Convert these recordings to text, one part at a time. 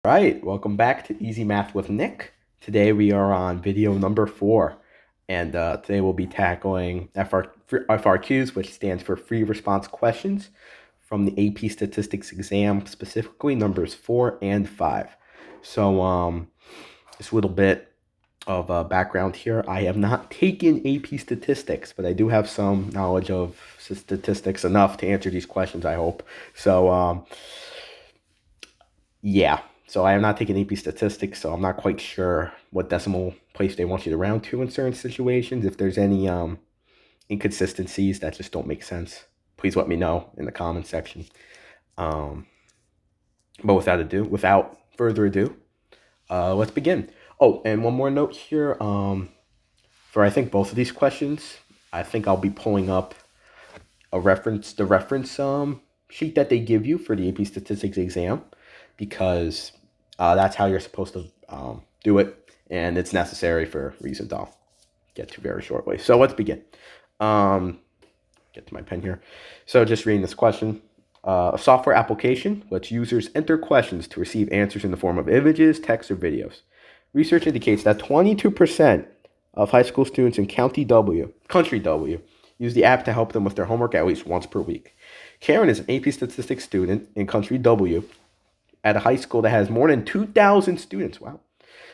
Right, welcome back to Easy Math with Nick. Today we are on video number 4, and today we'll be tackling FRQs, which stands for Free Response Questions, from the AP Statistics exam, specifically numbers 4 and 5. So, just a little bit of background here. I have not taken AP Statistics, but I do have some knowledge of statistics enough to answer these questions, I hope. So, yeah. So I have not taken AP statistics, so I'm not quite sure what decimal place they want you to round to in certain situations. If there's any inconsistencies that just don't make sense, please let me know in the comments section. Um, but without further ado, let's begin. Oh, and one more note here. For I think both of these questions, I think I'll be pulling up the reference sheet that they give you for the AP Statistics exam, because that's how you're supposed to do it, and it's necessary for reasons I'll get to very shortly. So let's begin. Get to my pen here. So just reading this question. A software application lets users enter questions to receive answers in the form of images, text, or videos. Research indicates that 22% of high school students in country W use the app to help them with their homework at least once per week. Karen is an AP Statistics student in country W at a high school that has more than 2,000 students. Wow.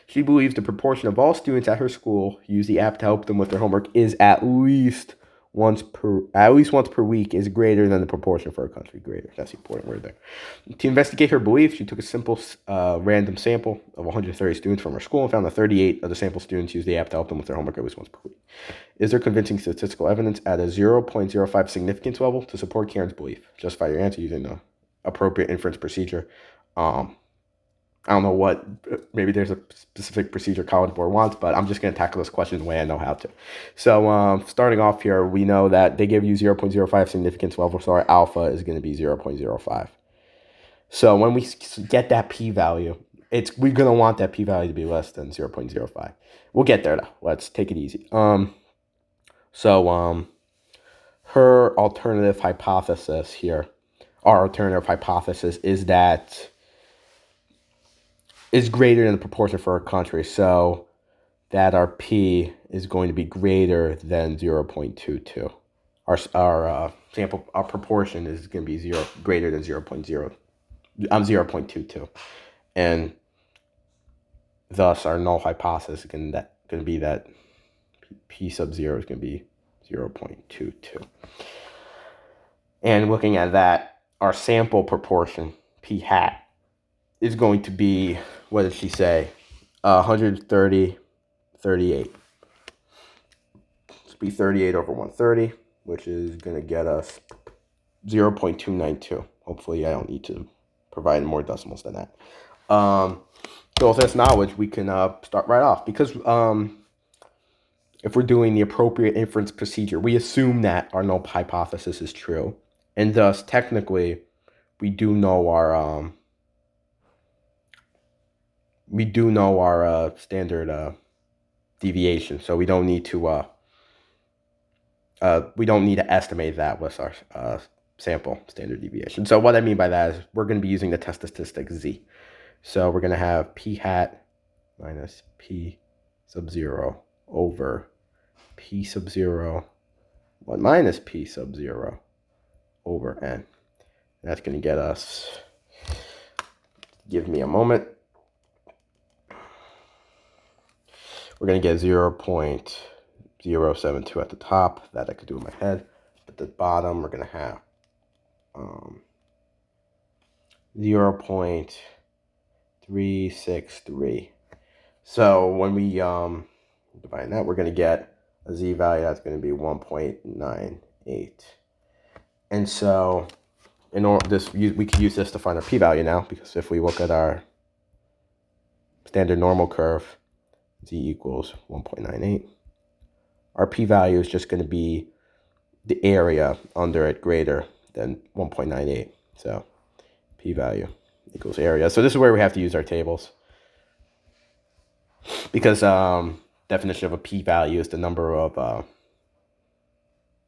She believes the proportion of all students at her school who use the app to help them with their homework is at least once per week is greater than the proportion for her country. Greater. That's the important word there. To investigate her belief, she took a simple random sample of 130 students from her school and found that 38 of the sample students use the app to help them with their homework at least once per week. Is there convincing statistical evidence at a 0.05 significance level to support Karen's belief? Justify your answer using the appropriate inference procedure. I don't know what, maybe there's a specific procedure College Board wants, but I'm just going to tackle this question the way I know how to. So starting off here, we know that they give you 0.05 significance level, so our alpha is going to be 0.05. So when we get that p-value, we're going to want that p-value to be less than 0.05. We'll get there, though. Let's take it easy. Her alternative hypothesis here, our alternative hypothesis is that is greater than the proportion for our country, so that our p is going to be greater than 0.22. Our sample, our proportion is going to be greater than 0.22, and thus our null hypothesis is going to be that p sub 0 is going to be 0.22. And looking at that, our sample proportion, p hat, is going to be, what did she say? 130, 38. It's be 38 over 130, which is going to get us 0.292. Hopefully I don't need to provide more decimals than that. So with this knowledge, we can start right off. Because if we're doing the appropriate inference procedure, we assume that our null hypothesis is true. And thus, technically, we do know our standard deviation, so we don't need to estimate that with our sample standard deviation. So what I mean by that is we're going to be using the test statistic z. So we're going to have p hat minus p sub 0 over p sub 0 1 minus p sub 0 over n. And that's going to get us, give me a moment, we're going to get 0.072 at the top. That I could do in my head. At the bottom, we're going to have 0.363. So when we divide that, we're going to get a z value that's going to be 1.98. And so we could use this to find our p-value now, because if we look at our standard normal curve, z equals 1.98. Our p-value is just going to be the area under it greater than 1.98. So p-value equals area. So this is where we have to use our tables, because definition of a p-value is the number of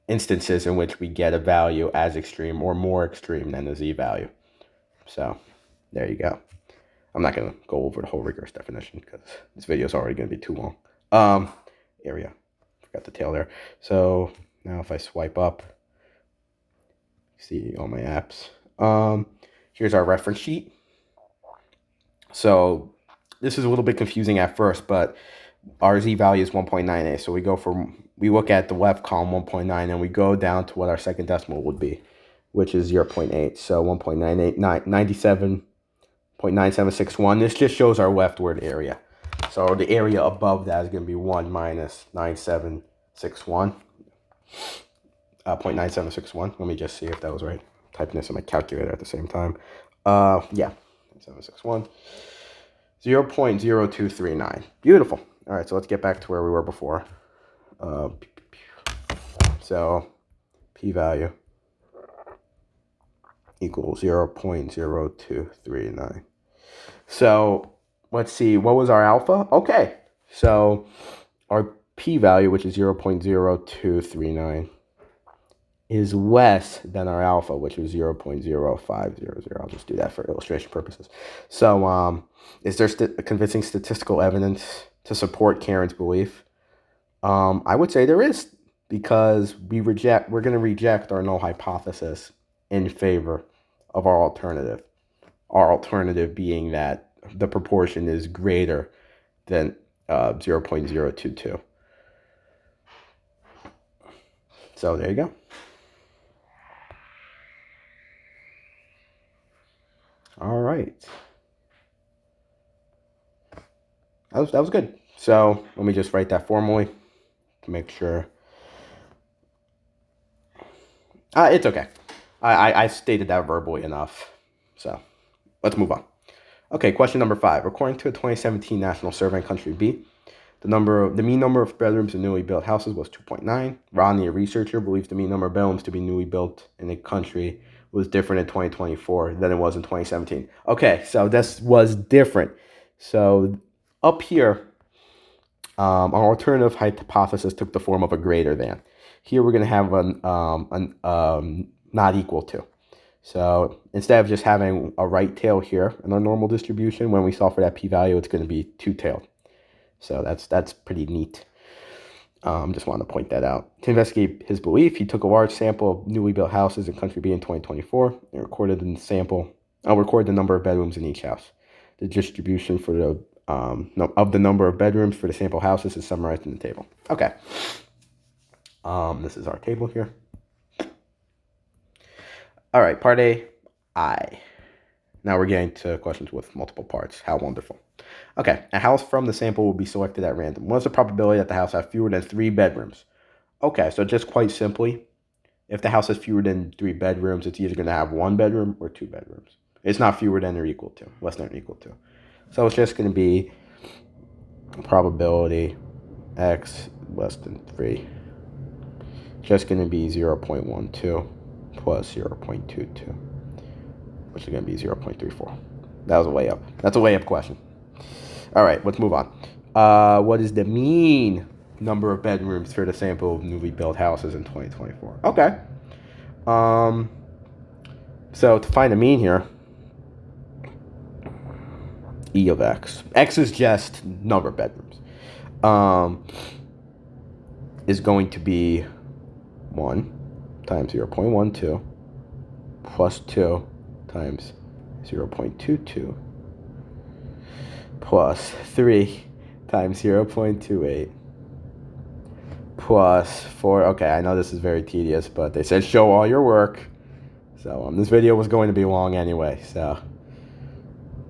instances in which we get a value as extreme or more extreme than the z value. So there you go. I'm not going to go over the whole rigorous definition because this video is already going to be too long. Area. Forgot the tail there. So now if I swipe up, see all my apps. Here's our reference sheet. So this is a little bit confusing at first, but our z value is 1.98. So we look at the left column 1.9 and we go down to what our second decimal would be, which is 0.8. So 1.9761. This just shows our leftward area. So the area above that is going to be 1 minus 9761. 0.9761. Let me just see if that was right. Typing this in my calculator at the same time. Yeah, 761. 0.0239. Beautiful. All right, so let's get back to where we were before. So p-value equals 0.0239. So let's see, what was our alpha? Okay, so our p-value, which is 0.0239, is less than our alpha, which is 0.0500. I'll just do that for illustration purposes. So is there convincing statistical evidence to support Karen's belief? I would say there is, because we're going to reject our null hypothesis in favor of our alternative. Our alternative being that the proportion is greater than 0.022. So there you go. All right. That was good. So let me just write that formally to make sure. It's okay. I stated that verbally enough. So let's move on. Okay, question number 5. According to a 2017 national survey in country B, the mean number of bedrooms in newly built houses was 2.9. Rodney, a researcher, believes the mean number of bedrooms to be newly built in the country was different in 2024 than it was in 2017. Okay, so this was different. So up here, our alternative hypothesis took the form of a greater than. Here we're going to have an not equal to. So instead of just having a right tail here in our normal distribution, when we solve for that p-value, it's going to be two-tailed. So that's pretty neat. Just wanted to point that out. To investigate his belief, he took a large sample of newly built houses in country B in 2024 and recorded the number of bedrooms in each house. The distribution for the of the number of bedrooms for the sample houses is summarized in the table. Okay. This is our table here. All right, part A, I. Now we're getting to questions with multiple parts. How wonderful. Okay, a house from the sample will be selected at random. What's the probability that the house has fewer than 3 bedrooms? Okay, so just quite simply, if the house has fewer than 3 bedrooms, it's either going to have 1 bedroom or 2 bedrooms. It's not fewer than or equal to, less than or equal to. So it's just going to be probability x less than 3. Just going to be 0.12 plus 0.22, which is going to be 0.34. That was a way up. That's a way up question. All right, let's move on. What is the mean number of bedrooms for the sample of newly built houses in 2024? Okay. So to find the mean here, E of x. X is just number of bedrooms. Is going to be 1 times 0.12 plus 2 times 0.22 plus 3 times 0.28 plus 4. Okay, I know this is very tedious, but they said show all your work. So this video was going to be long anyway, so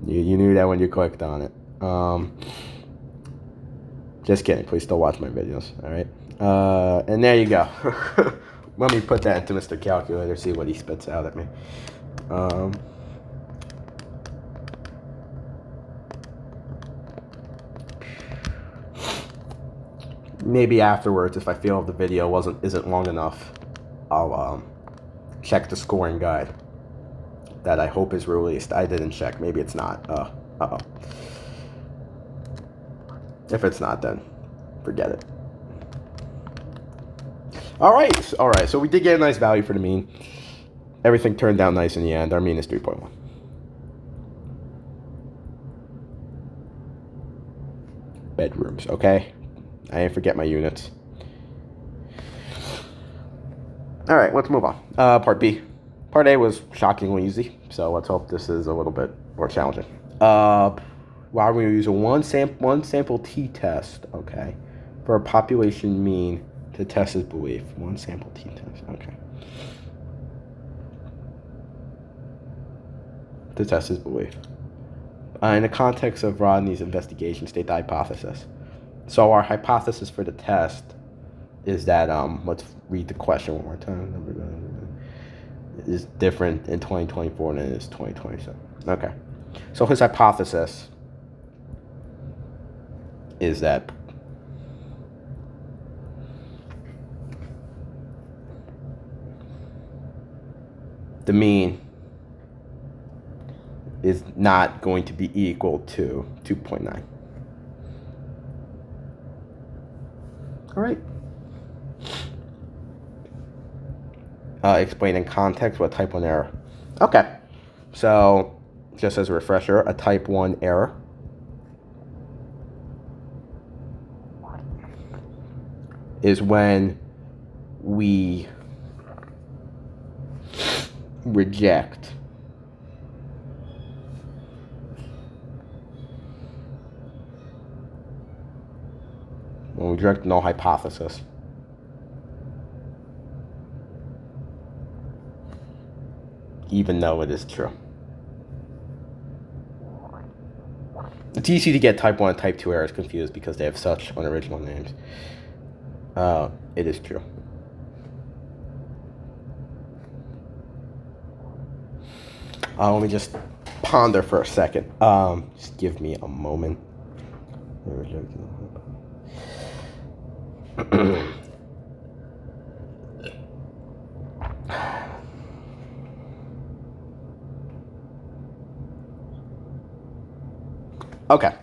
you knew that when you clicked on it. Just kidding. Please still watch my videos, all right? And there you go. Let me put that into Mr. Calculator, see what he spits out at me. Maybe afterwards, if I feel the video isn't long enough, I'll check the scoring guide that I hope is released. I didn't check. Maybe it's not. Uh-oh. If it's not, then forget it. All right. So we did get a nice value for the mean. Everything turned out nice in the end. Our mean is 3.1. bedrooms, okay? I didn't forget my units. All right, let's move on. Part B. Part A was shockingly easy, so let's hope this is a little bit more challenging. Well, we're going to use a one sample t-test, okay, for a population mean to test his belief. One sample t-test, okay. To test his belief. In the context of Rodney's investigation, state the hypothesis. So our hypothesis for the test is that, let's read the question one more time. Is different in 2024 than it is 2027. Okay. So his hypothesis is that the mean is not going to be equal to 2.9. All right. Explain in context what type 1 error. Okay. So, just as a refresher, a type 1 error is when we reject null hypothesis. Even though it is true. It's easy to get type 1 and type 2 errors confused because they have such unoriginal names. It is true. Let me just ponder for a second. Just give me a moment. Okay.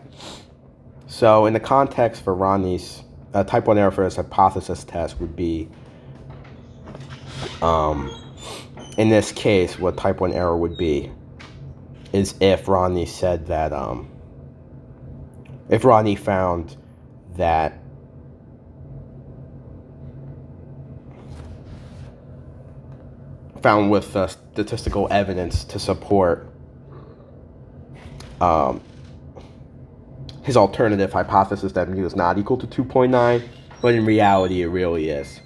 So in the context for Rodney's type 1 error for his hypothesis test would be, in this case, what type 1 error would be is if Rodney said that, if Rodney found that found with statistical evidence to support his alternative hypothesis that mu is not equal to 2.9, but in reality it really is.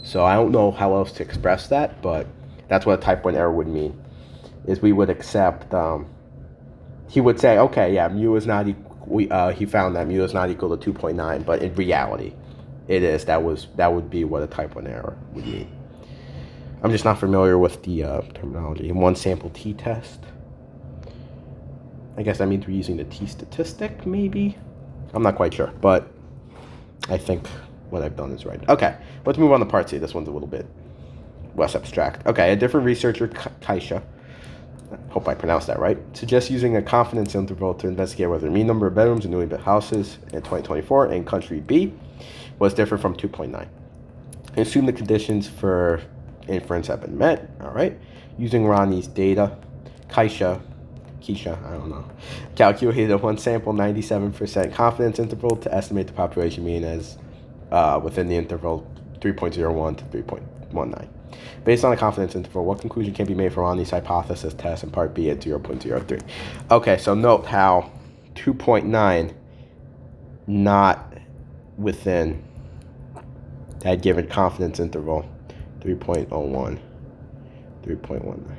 So I don't know how else to express that, but that's what a type 1 error would mean. Is we would accept, he would say, okay, yeah, mu is not equal, he found that mu is not equal to 2.9, but in reality it is. That would be what a type 1 error would mean. I'm just not familiar with the terminology. One sample t-test. I guess that means we're using the t-statistic, maybe? I'm not quite sure, but I think what I've done is right. Okay, let's move on to part C. This one's a little bit less abstract. Okay, a different researcher, Kaisha, I hope I pronounced that right, suggests using a confidence interval to investigate whether the mean number of bedrooms in newly built houses in 2024 in country B was different from 2.9. Assume the conditions for inference have been met. All right. Using Rodney's data, Keisha, I don't know, calculated a one sample 97% confidence interval to estimate the population mean as within the interval 3.01 to 3.19. Based on the confidence interval, what conclusion can be made from Rodney's hypothesis test in part B at 0.03? Okay, so note how 2.9 not within that given confidence interval, 3.01, 3.19.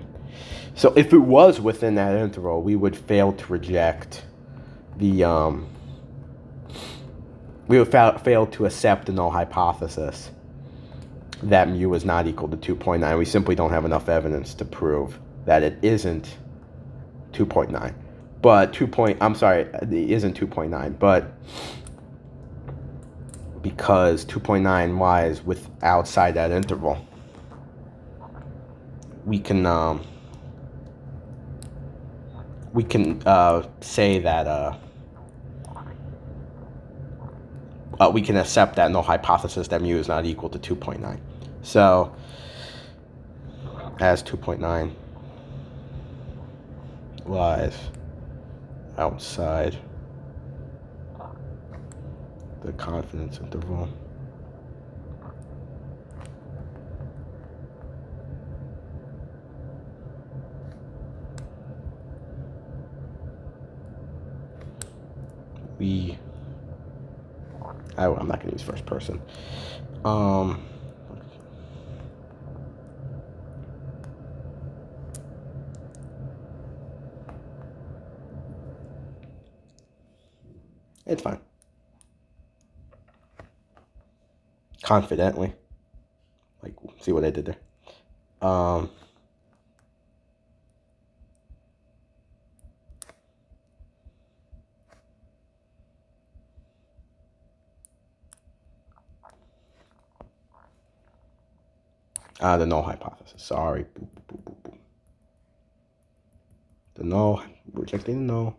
So if it was within that interval, we would fail to reject the, we would fail to accept the null hypothesis that mu is not equal to 2.9. We simply don't have enough evidence to prove that it isn't 2.9. But it isn't 2.9, but because 2.9 lies outside that interval, we can say that we can accept that null hypothesis that mu is not equal to 2.9. So as 2.9 lies outside the confidence interval. I'm not going to use first person. It's fine. Confidently. Like, see what I did there. The null hypothesis. Sorry. Boop, boop, boop, boop. The null. Rejecting the null.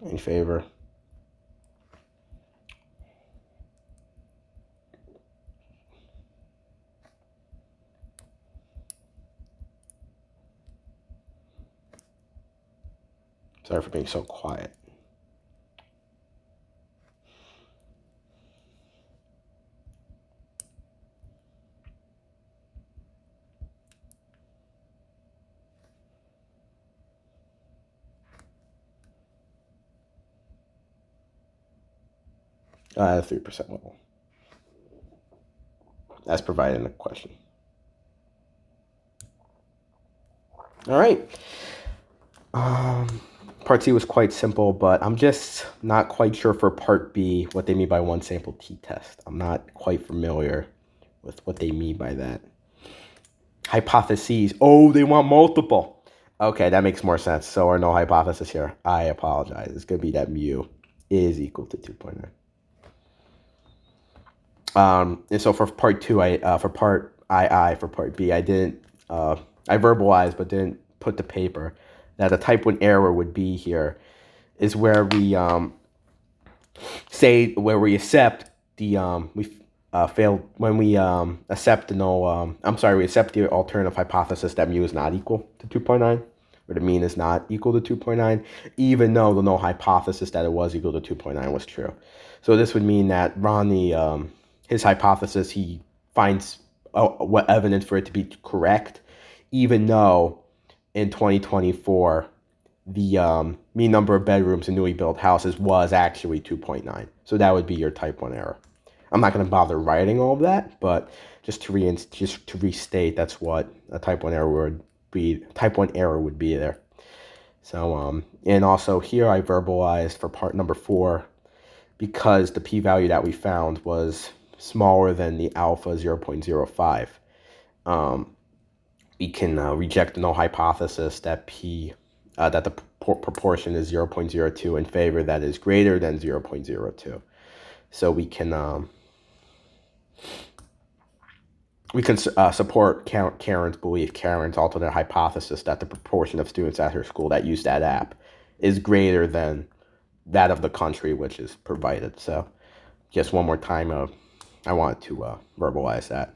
In favor. Sorry for being so quiet. At a 3% level. As provided in the question. All right. Part C was quite simple, but I'm just not quite sure for Part B what they mean by one sample t-test. I'm not quite familiar with what they mean by that. Hypotheses. Oh, they want multiple. Okay, that makes more sense. So our null hypothesis here. I apologize. It's going to be that mu is equal to 2.9. And so for part two, for part B, I didn't, I verbalized but didn't put the paper that a type 1 error would be here is where we say where we accept the failed when we accept the null. We accept the alternative hypothesis that mu is not equal to 2.9, or the mean is not equal to 2.9, even though the null hypothesis that it was equal to 2.9 was true. So this would mean that Ronnie, his hypothesis, he finds what evidence for it to be correct, even though in 2024 the mean number of bedrooms in newly built houses was actually 2.9. So that would be your type 1 error. I'm not going to bother writing all of that, but just to restate, that's what a type 1 error would be. Type 1 error would be there. So and also here I verbalized for part number 4, because the p-value that we found was smaller than the alpha 0.05. We can reject the null hypothesis that that the proportion is 0.02 in favor that is greater than 0.02. So we can support Karen's belief, Karen's alternate hypothesis, that the proportion of students at her school that use that app is greater than that of the country, which is provided. So just one more time, I wanted to verbalize that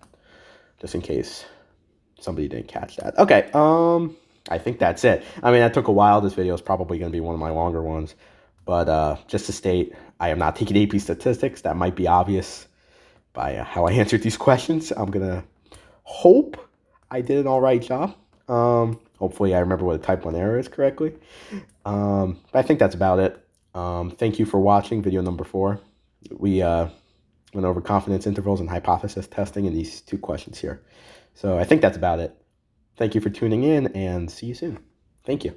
just in case somebody didn't catch that. Okay, I think that's it. I mean, that took a while. This video is probably going to be one of my longer ones. But just to state, I am not taking AP statistics. That might be obvious by how I answered these questions. I'm going to hope I did an all right job. Hopefully I remember what a type 1 error is correctly. But I think that's about it. Thank you for watching video number 4. We went over confidence intervals and hypothesis testing in these 2 questions here. So I think that's about it. Thank you for tuning in, and see you soon. Thank you.